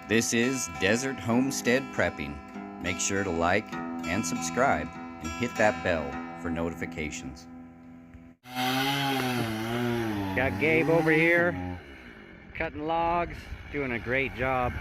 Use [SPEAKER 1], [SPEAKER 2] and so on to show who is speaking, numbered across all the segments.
[SPEAKER 1] This is Desert Homestead Prepping. Make sure to like and subscribe and hit that bell for notifications. Got Gabe over here cutting logs, doing a great job.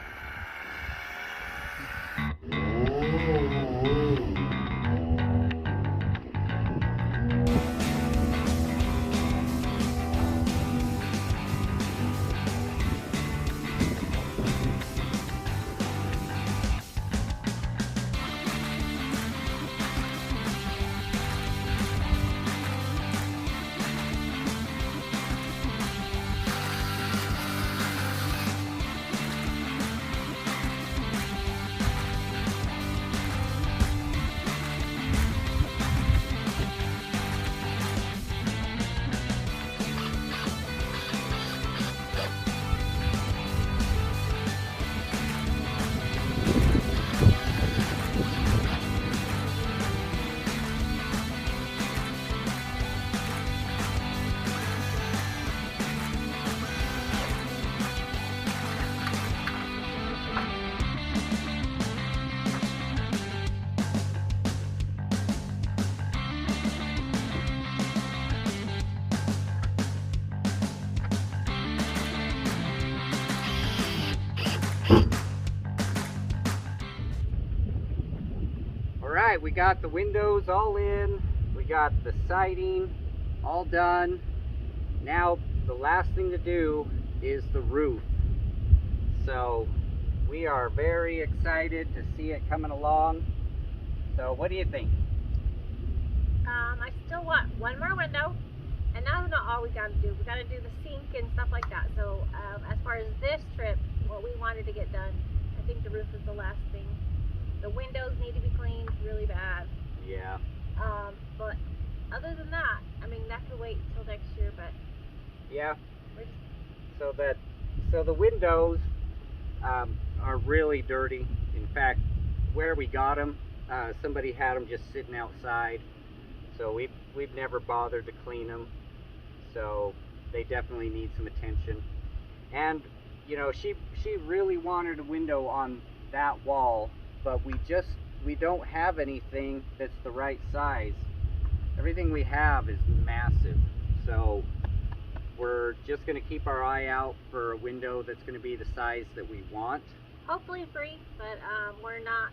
[SPEAKER 1] Alright, we got the windows all in, we got the siding all done. Now the last thing to do is the roof. So we are very excited to see it coming along. So what do you think?
[SPEAKER 2] I still want one more window, and that's not all we gotta do. We gotta do the sink and stuff like that. So as far as this trip, what we wanted to get done, I think the roof is the last thing. The windows need to be cleaned really bad.
[SPEAKER 1] Yeah.
[SPEAKER 2] But other than that, I mean, that could wait until next year, but
[SPEAKER 1] Yeah.
[SPEAKER 2] we're just,
[SPEAKER 1] So the windows are really dirty. In fact, where we got them, somebody had them just sitting outside. So we've never bothered to clean them. So they definitely need some attention. And you know, she really wanted a window on that wall, but we don't have anything that's the right size. Everything we have is massive. So we're just going to keep our eye out for a window that's going to be the size that we want.
[SPEAKER 2] hopefully free, but we're not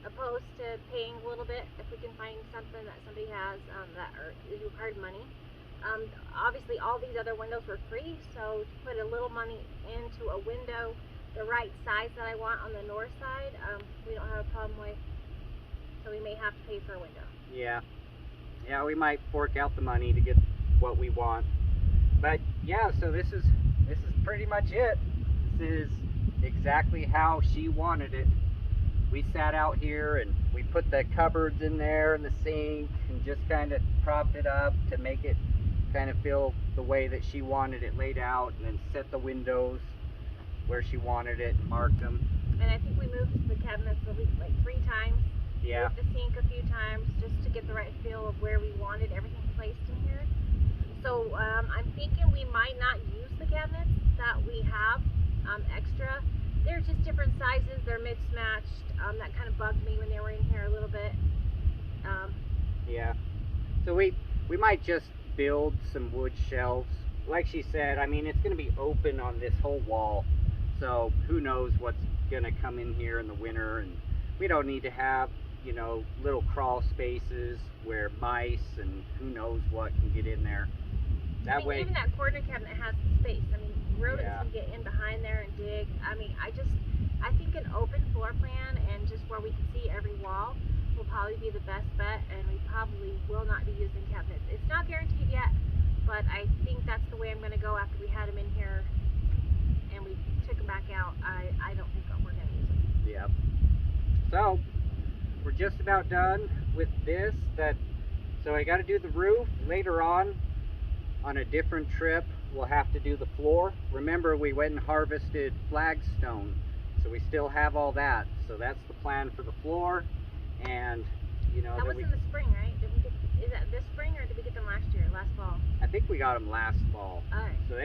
[SPEAKER 2] opposed to paying a little bit if we can find something that somebody has that is required money. Obviously all these other windows were free, so to put a little money into a window the right size that I want on the north side, we don't have a problem with, so we may have to pay for a window.
[SPEAKER 1] Yeah, we might fork out the money to get what we want. But yeah, so this is pretty much it. This is exactly how she wanted it. We sat out here and we put the cupboards in there and the sink and just kind of propped it up to make it kind of feel the way that she wanted it laid out, and then set the windows where she wanted it and marked them.
[SPEAKER 2] And I think we moved the cabinets at least like 3 times.
[SPEAKER 1] Yeah.
[SPEAKER 2] Moved the sink a few times just to get the right feel of where we wanted everything placed in here. So I'm thinking we might not use the cabinets that we have extra. They're just different sizes. They're mismatched. That kind of bugged me when they were in here a little bit.
[SPEAKER 1] Yeah. So we might just build some wood shelves. Like she said, I mean, it's going to be open on this whole wall. So who knows what's going to come in here in the winter. And we don't need to have, you know, little crawl spaces where mice and who knows what can get in there. That way,
[SPEAKER 2] even that corner cabinet has space. I mean, rodents
[SPEAKER 1] Yeah.
[SPEAKER 2] can get in behind there and dig. I mean, I think an open floor plan and just where we can see every wall will probably be the best bet, and we probably will not be using cabinets. It's not guaranteed yet, but I think that's the way I'm going to go after we had them in here and we took them back out. I don't think we're going to use them.
[SPEAKER 1] yeah. So we're just about done with this. So I got to do the roof later on a different trip. We'll have to do the floor. Remember, we went and harvested flagstone, so we still have all that. So that's the plan for the floor. And you know,
[SPEAKER 2] that was in the spring, right? Is that this spring, or did we get them last year, last fall?
[SPEAKER 1] I think we got them last fall.
[SPEAKER 2] All right.
[SPEAKER 1] So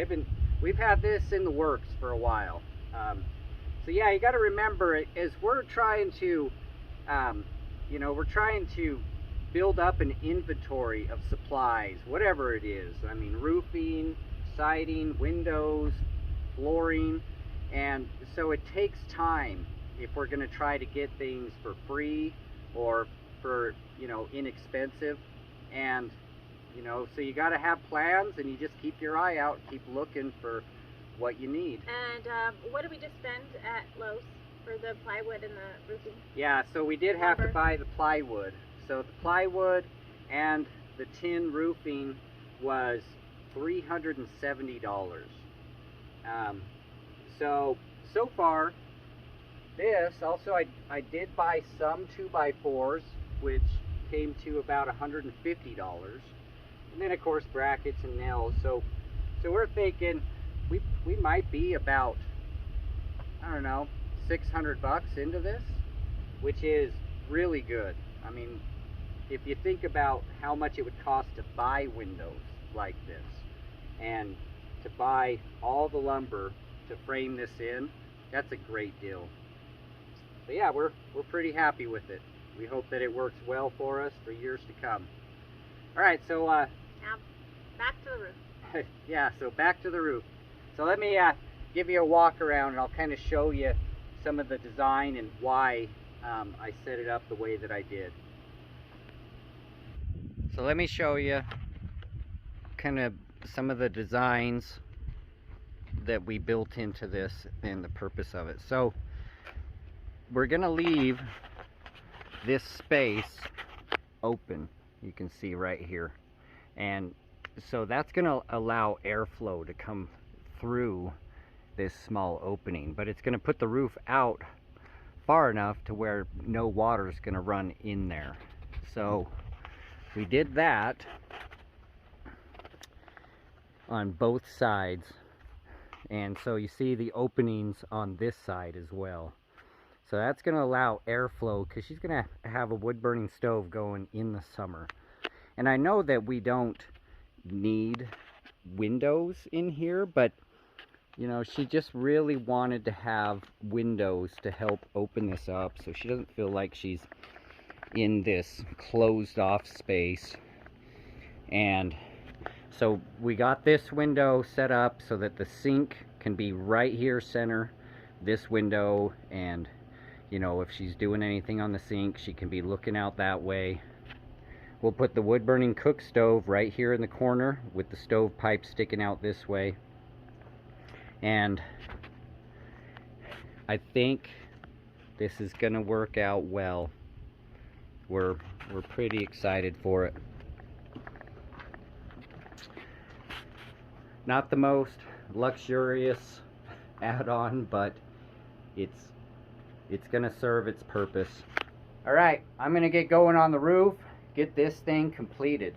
[SPEAKER 1] we've had this in the works for a while. So yeah, you got to remember, as we're trying to, we're trying to build up an inventory of supplies, whatever it is. I mean, roofing, siding, windows, flooring, and so it takes time if we're going to try to get things for free or for, inexpensive. And, so you got to have plans, and you just keep your eye out, keep looking for what you need.
[SPEAKER 2] And what did we just spend at Lowe's for the plywood and the roofing?
[SPEAKER 1] Yeah, so we did have to buy the plywood. So the plywood and the tin roofing was $370. So far, this, also I did buy some 2x4s, which came to about $150. And then of course brackets and nails. So we're thinking we might be about, I don't know, $600 into this, which is really good. I mean, if you think about how much it would cost to buy windows like this and to buy all the lumber to frame this in, that's a great deal. So yeah, we're pretty happy with it. We hope that it works well for us for years to come. All right, so
[SPEAKER 2] now back to the roof.
[SPEAKER 1] Yeah, so back to the roof. So let me give you a walk around, and I'll kind of show you some of the design and why I set it up the way that I did. So let me show you kind of some of the designs that we built into this and the purpose of it. So we're gonna leave this space open, you can see right here, and so that's gonna allow airflow to come through this small opening, but it's gonna put the roof out far enough to where no water is gonna run in there. So we did that on both sides, and so you see the openings on this side as well. So that's going to allow airflow, because she's going to have a wood burning stove going in the summer. And I know that we don't need windows in here, but she just really wanted to have windows to help open this up so she doesn't feel like she's in this closed off space. And so we got this window set up so that the sink can be right here center this window, and if she's doing anything on the sink, she can be looking out that way. We'll put the wood burning cook stove right here in the corner with the stove pipe sticking out this way. And I think this is gonna work out well. We're pretty excited for it. Not the most luxurious add-on, but it's gonna serve its purpose. All right, I'm gonna get going on the roof, get this thing completed.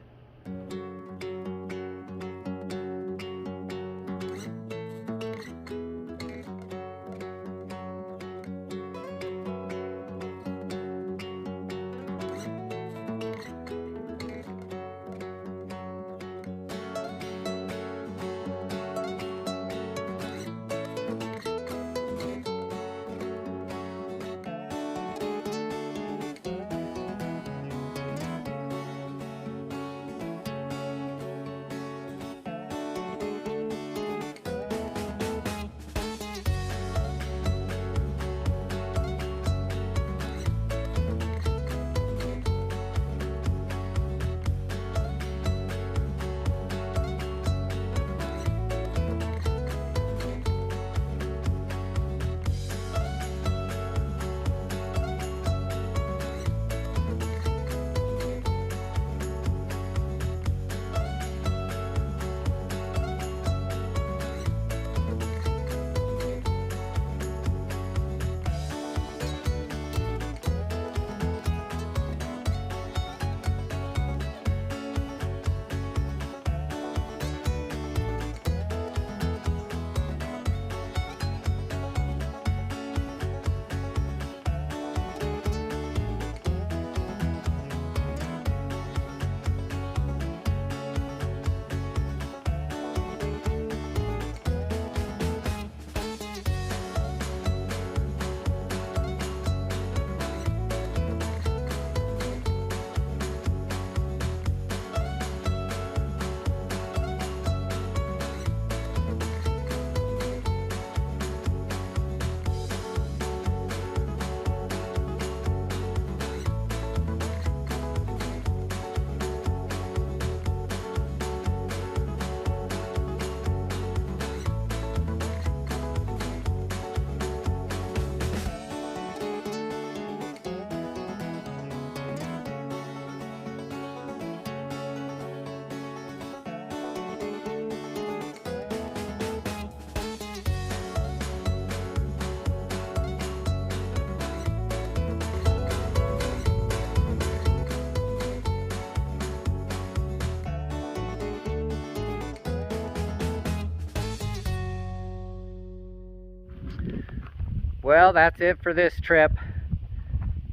[SPEAKER 1] Well, that's it for this trip.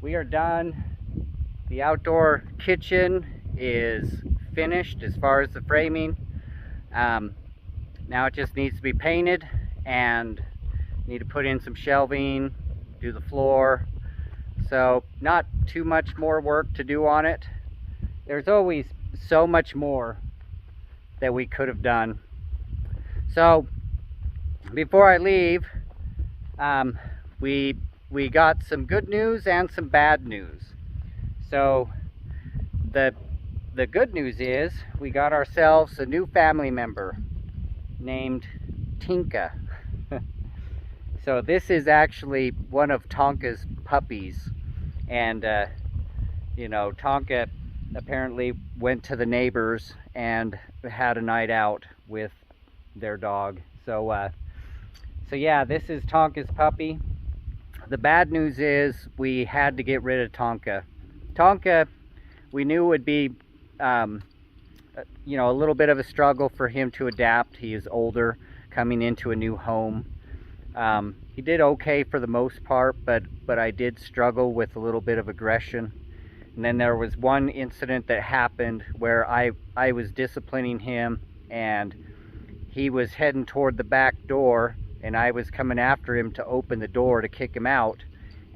[SPEAKER 1] We are done. The outdoor kitchen is finished as far as the framing. Now it just needs to be painted, and need to put in some shelving, do the floor. So not too much more work to do on it. There's always so much more that we could have done. So before I leave, we got some good news and some bad news. So the good news is we got ourselves a new family member named Tinka. So this is actually one of Tonka's puppies, and you know, Tonka apparently went to the neighbors and had a night out with their dog. So yeah, this is Tonka's puppy. The bad news is we had to get rid of Tonka. Tonka, we knew would be you know, a little bit of a struggle for him to adapt. He is older, coming into a new home. He did okay for the most part, but I did struggle with a little bit of aggression. And then there was one incident that happened where I was disciplining him, and he was heading toward the back door, and I was coming after him to open the door to kick him out,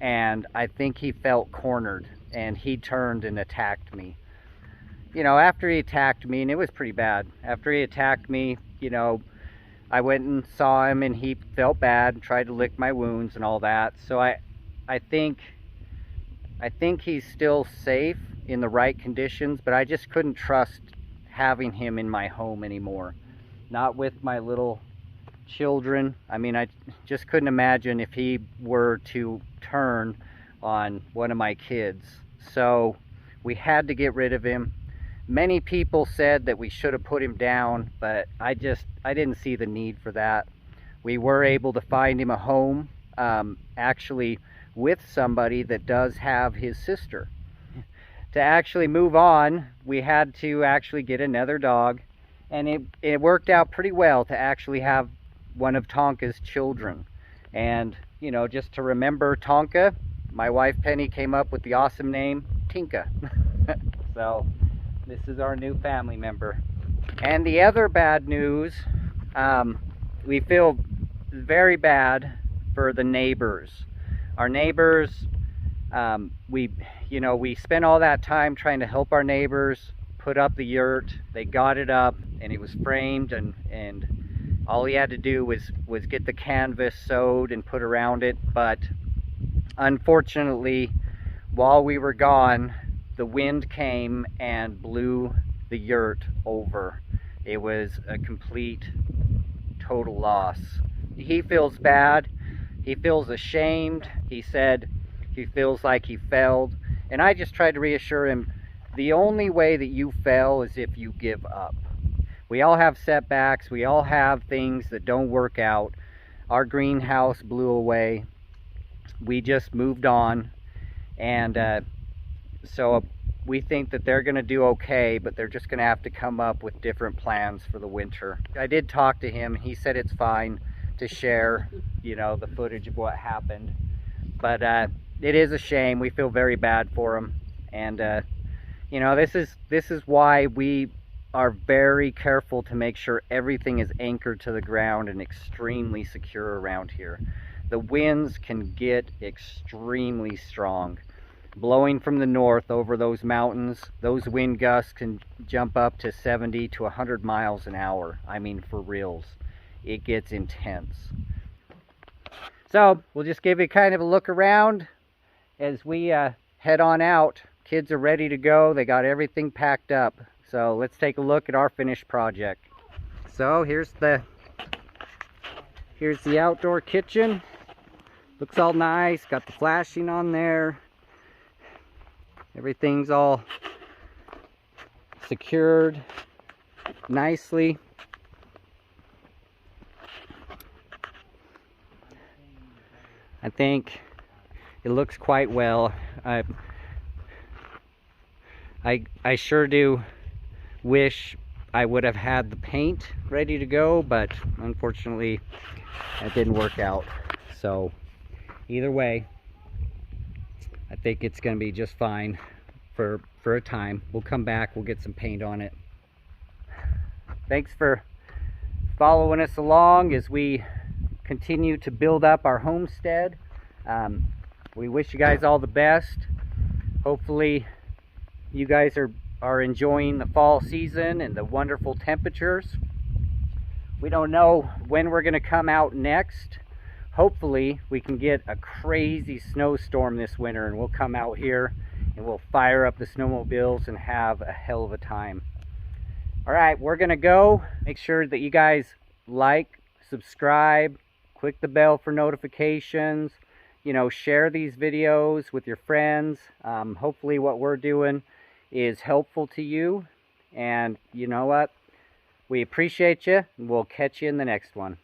[SPEAKER 1] and I think he felt cornered, and he turned and attacked me. You know, after he attacked me, and it was pretty bad, after he attacked me, you know, I went and saw him, and he felt bad and tried to lick my wounds and all that. So I think he's still safe in the right conditions, but I just couldn't trust having him in my home anymore. Not with my little children. I mean, I just couldn't imagine if he were to turn on one of my kids. So we had to get rid of him. Many people said that we should have put him down, but I didn't see the need for that. We were able to find him a home, actually with somebody that does have his sister. To actually move on, we had to actually get another dog, and it worked out pretty well to actually have one of Tonka's children. And, you know, just to remember Tonka, my wife Penny came up with the awesome name Tinka. So this is our new family member. And the other bad news, we feel very bad for the neighbors. Our neighbors, we spent all that time trying to help our neighbors put up the yurt. They got it up, and it was framed, and all he had to do was get the canvas sewed and put around it. But unfortunately, while we were gone, the wind came and blew the yurt over. It was a complete, total loss. He feels bad. He feels ashamed. He said he feels like he failed. And I just tried to reassure him, the only way that you fail is if you give up. We all have setbacks. We all have things that don't work out. Our greenhouse blew away. We just moved on. And so we think that they're going to do okay, but they're just going to have to come up with different plans for the winter. I did talk to him. He said it's fine to share, you know, the footage of what happened. But it is a shame. We feel very bad for him. And, you know, this is why we are very careful to make sure everything is anchored to the ground and extremely secure around here. The winds can get extremely strong. Blowing from the north over those mountains, those wind gusts can jump up to 70 to 100 miles an hour. I mean, for reals. It gets intense. So we'll just give you kind of a look around as we head on out. Kids are ready to go. They got everything packed up. So let's take a look at our finished project. So here's the outdoor kitchen. Looks all nice. Got the flashing on there. Everything's all secured nicely. I think it looks quite well. I sure do wish I would have had the paint ready to go, but unfortunately that didn't work out. So either way, I think it's going to be just fine for a time. We'll come back, we'll get some paint on it. Thanks for following us along as we continue to build up our homestead. We wish you guys all the best. Hopefully you guys are enjoying the fall season and the wonderful temperatures. We don't know when we're going to come out next. Hopefully we can get a crazy snowstorm this winter and we'll come out here and we'll fire up the snowmobiles and have a hell of a time. All right, we're going to go. Make sure that you guys like, subscribe, click the bell for notifications. You know, share these videos with your friends. Hopefully what we're doing is helpful to you. And you know what? We appreciate you, and we'll catch you in the next one.